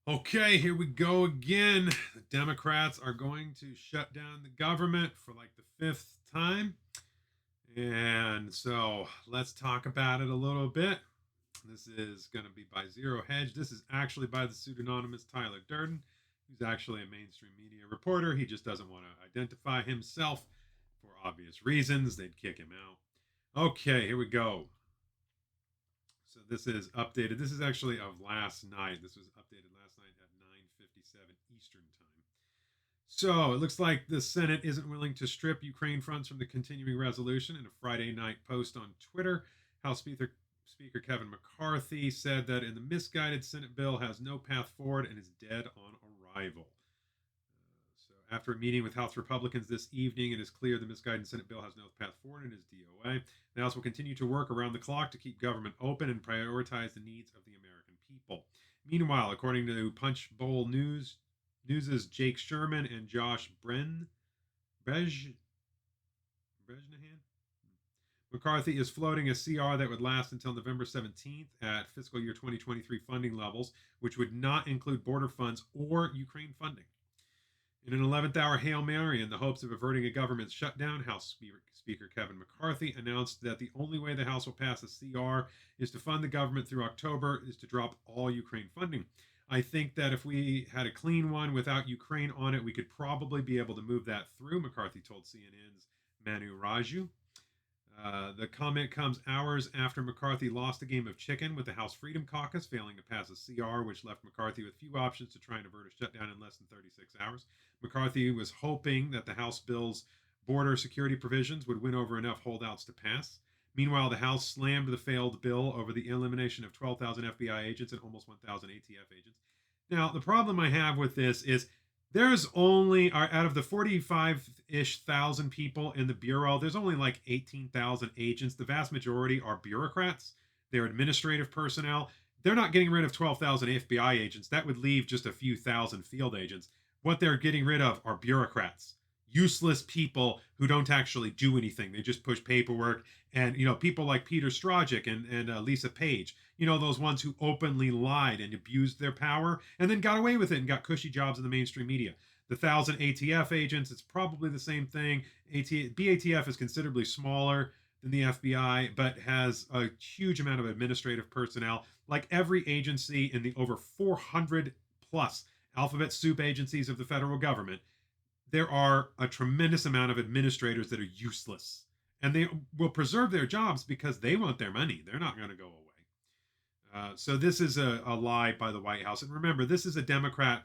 Okay, here we go again. The Democrats are going to shut down the government for like the fifth time. And so let's talk about it a little bit. This is going to be by Zero Hedge. This is actually by the pseudonymous Tyler Durden, who's actually a mainstream media reporter. He just doesn't want to identify himself for obvious reasons. They'd kick him out. Okay, here we go. So this is updated. This is actually of last night. This was updated last night at 9:57 Eastern time. So it looks like the Senate isn't willing to strip Ukraine funds from the continuing resolution. In a Friday night post on Twitter, House Speaker Kevin McCarthy said that in the misguided Senate bill has no path forward and is dead on arrival. So after a meeting with House Republicans this evening, it is clear the misguided Senate bill has no path forward and is DOA. The House will continue to work around the clock to keep government open and prioritize the needs of the American people. Meanwhile, according to Punch Bowl News's Jake Sherman and Josh Brejnahan, McCarthy is floating a CR that would last until November 17th at fiscal year 2023 funding levels, which would not include border funds or Ukraine funding. In an 11th hour Hail Mary in the hopes of averting a government shutdown, Speaker Kevin McCarthy announced that the only way the House will pass a CR is to fund the government through October is to drop all Ukraine funding. I think that if we had a clean one without Ukraine on it, we could probably be able to move that through, McCarthy told CNN's Manu Raju. The comment comes hours after McCarthy lost a game of chicken with the House Freedom Caucus, failing to pass a CR, which left McCarthy with few options to try and avert a shutdown in less than 36 hours. McCarthy was hoping that the House bill's border security provisions would win over enough holdouts to pass. Meanwhile, the House slammed the failed bill over the elimination of 12,000 FBI agents and almost 1,000 ATF agents. Now, the problem I have with this is there's only out of the 45-ish thousand people in the bureau, there's only like 18,000 agents. The vast majority are bureaucrats. They're administrative personnel. They're not getting rid of 12,000 FBI agents. That would leave just a few thousand field agents. What they're getting rid of are bureaucrats, useless people who don't actually do anything. They just push paperwork. And, people like Peter Strzok and Lisa Page, those ones who openly lied and abused their power and then got away with it and got cushy jobs in the mainstream media. The 1,000 ATF agents, it's probably the same thing. BATF is considerably smaller than the FBI, but has a huge amount of administrative personnel. Like every agency in the over 400 plus alphabet soup agencies of the federal government, there are a tremendous amount of administrators that are useless. And they will preserve their jobs because they want their money. They're not going to go away. So this is a lie by the White House. And remember, this is a Democrat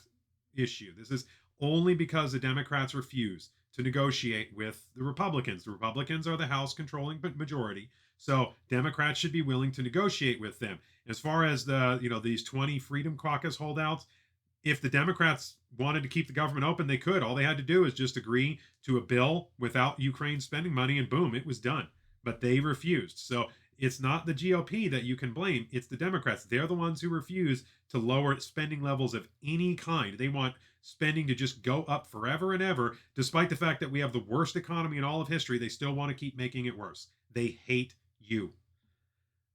issue. This is only because the Democrats refuse to negotiate with the Republicans. The Republicans are the House controlling majority. So Democrats should be willing to negotiate with them. As far as these 20 Freedom Caucus holdouts, if the Democrats wanted to keep the government open, they could. All they had to do is just agree to a bill without Ukraine spending money, and boom, it was done. But they refused. So it's not the GOP that you can blame. It's the Democrats. They're the ones who refuse to lower spending levels of any kind. They want spending to just go up forever and ever, despite the fact that we have the worst economy in all of history. They still want to keep making it worse. They hate you.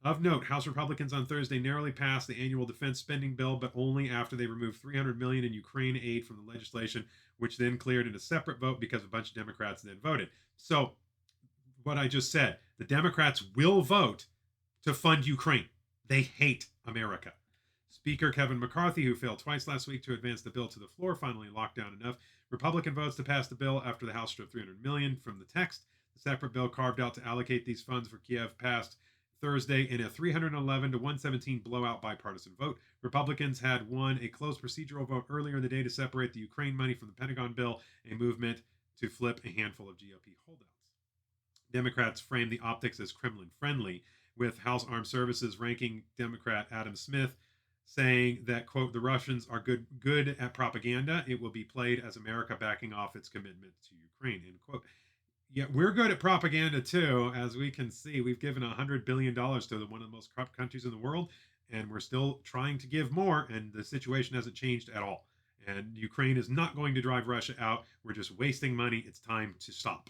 Of note, House Republicans on Thursday narrowly passed the annual defense spending bill, but only after they removed $300 million in Ukraine aid from the legislation, which then cleared in a separate vote because a bunch of Democrats then voted. So, what I just said, the Democrats will vote to fund Ukraine. They hate America. Speaker Kevin McCarthy, who failed twice last week to advance the bill to the floor, finally locked down enough Republican votes to pass the bill after the House stripped $300 million from the text. The separate bill carved out to allocate these funds for Kiev passed Thursday in a 311 to 117 blowout bipartisan vote. Republicans had won a close procedural vote earlier in the day to separate the Ukraine money from the Pentagon bill, a movement to flip a handful of GOP holdouts. Democrats framed the optics as Kremlin friendly, with House Armed Services ranking Democrat Adam Smith saying that, quote, the Russians are good at propaganda. It will be played as America backing off its commitment to Ukraine, end quote. Yeah, we're good at propaganda too. As we can see, we've given $100 billion to one of the most corrupt countries in the world, and we're still trying to give more, and the situation hasn't changed at all. And Ukraine is not going to drive Russia out. We're just wasting money. It's time to stop.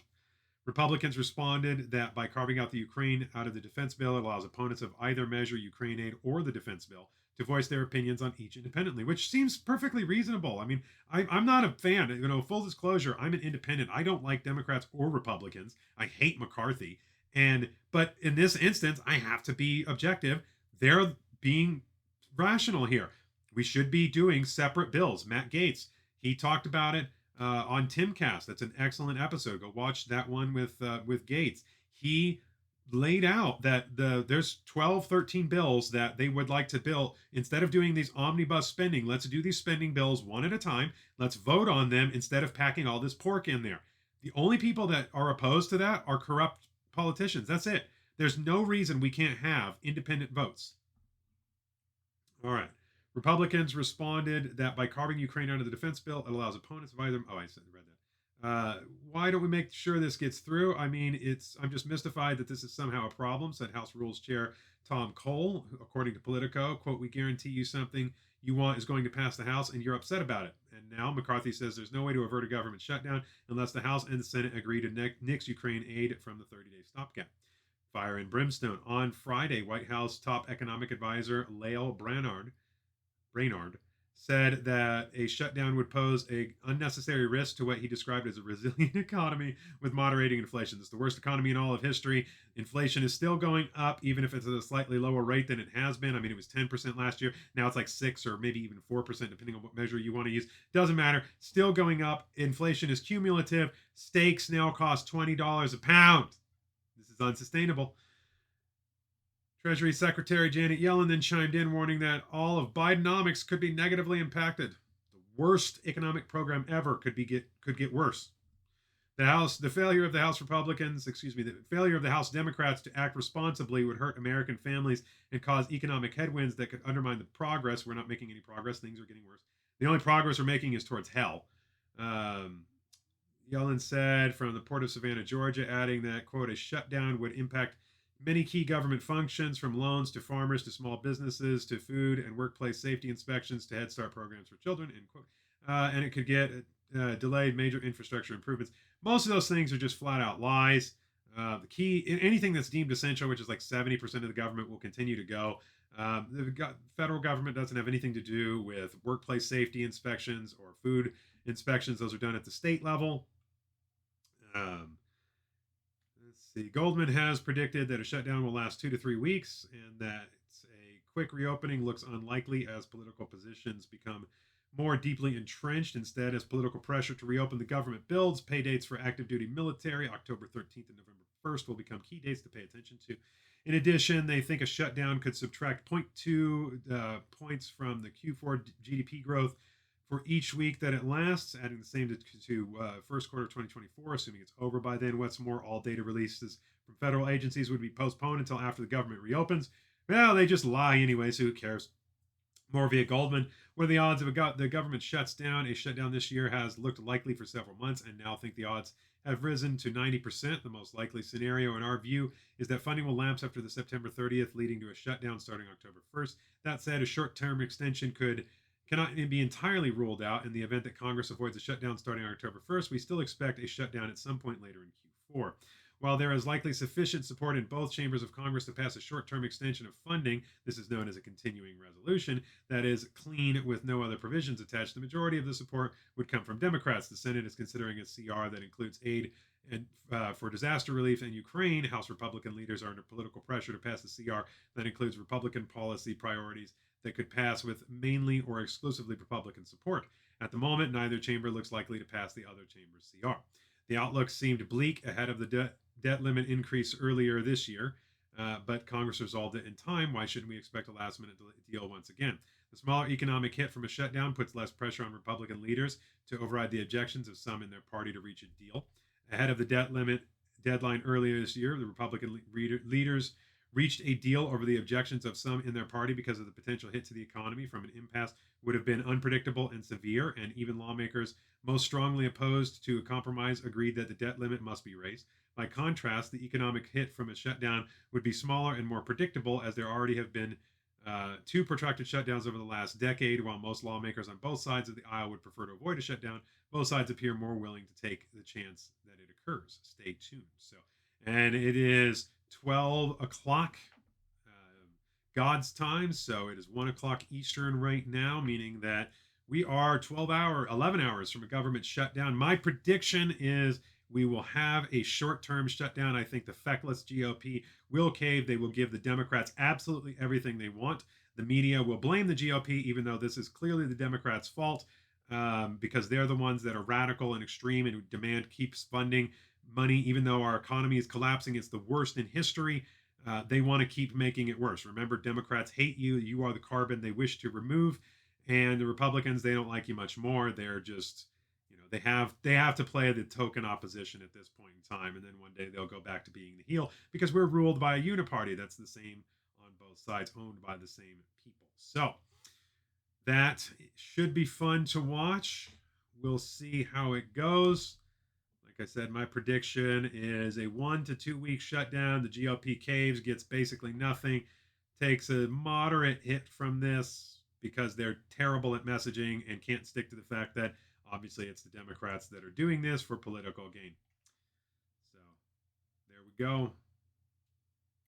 Republicans responded that by carving out the Ukraine out of the defense bill, it allows opponents of either measure, Ukraine aid or the defense bill, to voice their opinions on each independently, which seems perfectly reasonable. I mean, I'm not a fan. Full disclosure, I'm an independent. I don't like Democrats or Republicans. I hate McCarthy. But in this instance, I have to be objective. They're being rational here. We should be doing separate bills. Matt Gaetz, he talked about it on Timcast. That's an excellent episode. Go watch that one with Gaetz. He laid out that there's 12, 13 bills that they would like to bill. Instead of doing these omnibus spending, let's do these spending bills one at a time. Let's vote on them instead of packing all this pork in there. The only people that are opposed to that are corrupt politicians. That's it. There's no reason we can't have independent votes. All right. Republicans responded that by carving Ukraine out of the defense bill, it allows opponents of either. Oh, I read that. Why don't we make sure this gets through? I mean, I'm just mystified that this is somehow a problem, said House Rules Chair Tom Cole, according to Politico. Quote, we guarantee you something you want is going to pass the House and you're upset about it. And now McCarthy says there's no way to avert a government shutdown unless the House and the Senate agree to nix Ukraine aid from the 30-day stopgap. Fire and brimstone. On Friday, White House top economic advisor Lael Brainard said that a shutdown would pose an unnecessary risk to what he described as a resilient economy with moderating inflation. This is the worst economy in all of history. Inflation is still going up, even if it's at a slightly lower rate than it has been. I mean, it was 10% last year. Now it's like 6 or maybe even 4%, depending on what measure you want to use. Doesn't matter. Still going up. Inflation is cumulative. Steaks now cost $20 a pound. This is unsustainable. Treasury Secretary Janet Yellen then chimed in, warning that all of Bidenomics could be negatively impacted. The worst economic program ever could get worse. The failure of the House Democrats to act responsibly would hurt American families and cause economic headwinds that could undermine the progress. We're not making any progress. Things are getting worse. The only progress we're making is towards hell. Yellen said from the port of Savannah, Georgia, adding that, quote, a shutdown would impact many key government functions, from loans to farmers to small businesses to food and workplace safety inspections to Head Start programs for children, end quote. And it could get delayed major infrastructure improvements. Most of those things are just flat out lies. The key, anything that's deemed essential, which is like 70% of the government, will continue to go. The federal government doesn't have anything to do with workplace safety inspections or food inspections. Those are done at the state level. Goldman has predicted that a shutdown will last 2 to 3 weeks and that a quick reopening looks unlikely as political positions become more deeply entrenched. Instead, as political pressure to reopen the government builds, pay dates for active duty military, October 13th and November 1st, will become key dates to pay attention to. In addition, they think a shutdown could subtract 0.2 points from the Q4 GDP growth for each week that it lasts, adding the same to first quarter of 2024, assuming it's over by then. What's more, all data releases from federal agencies would be postponed until after the government reopens. Well, they just lie anyway, so who cares? More via Goldman. What are the odds of the government shuts down? A shutdown this year has looked likely for several months, and now think the odds have risen to 90%. The most likely scenario, in our view, is that funding will lapse after the September 30th, leading to a shutdown starting October 1st. That said, a short-term extension cannot be entirely ruled out. In the event that Congress avoids a shutdown starting October 1st, we still expect a shutdown at some point later in Q4. While there is likely sufficient support in both chambers of Congress to pass a short-term extension of funding, this is known as a continuing resolution, that is clean with no other provisions attached, the majority of the support would come from Democrats. The Senate is considering a CR that includes aid and for disaster relief in Ukraine. House Republican leaders are under political pressure to pass a CR that includes Republican policy priorities that could pass with mainly or exclusively Republican support. At the moment, neither chamber looks likely to pass the other chamber's CR. The outlook seemed bleak ahead of the debt limit increase earlier this year, but Congress resolved it in time. Why shouldn't we expect a last-minute deal once again? The smaller economic hit from a shutdown puts less pressure on Republican leaders to override the objections of some in their party to reach a deal. Ahead of the debt limit deadline earlier this year, the Republican leaders reached a deal over the objections of some in their party because of the potential hit to the economy from an impasse would have been unpredictable and severe, and even lawmakers most strongly opposed to a compromise agreed that the debt limit must be raised. By contrast, the economic hit from a shutdown would be smaller and more predictable, as there already have been 2 protracted shutdowns over the last decade. While most lawmakers on both sides of the aisle would prefer to avoid a shutdown, both sides appear more willing to take the chance that it occurs. Stay tuned. And it is 12 o'clock God's time. So it is 1 o'clock Eastern right now, meaning that we are 11 hours from a government shutdown. My prediction is we will have a short-term shutdown. I think the feckless GOP will cave. They will give the Democrats absolutely everything they want. The media will blame the GOP, even though this is clearly the Democrats' fault, because they're the ones that are radical and extreme and who demand keeps funding money, even though our economy is collapsing. It's the worst in history. They want to keep making it worse. Remember, Democrats hate you. You are the carbon they wish to remove, and the Republicans, they don't like you much more. They're just, they have to play the token opposition at this point in time, and then one day they'll go back to being the heel because we're ruled by a uniparty that's the same on both sides, owned by the same people. So that should be fun to watch. We'll see how it goes. Like I said, my prediction is a 1 to 2 week shutdown. The GOP caves, gets basically nothing, takes a moderate hit from this because they're terrible at messaging and can't stick to the fact that obviously it's the Democrats that are doing this for political gain. So there we go.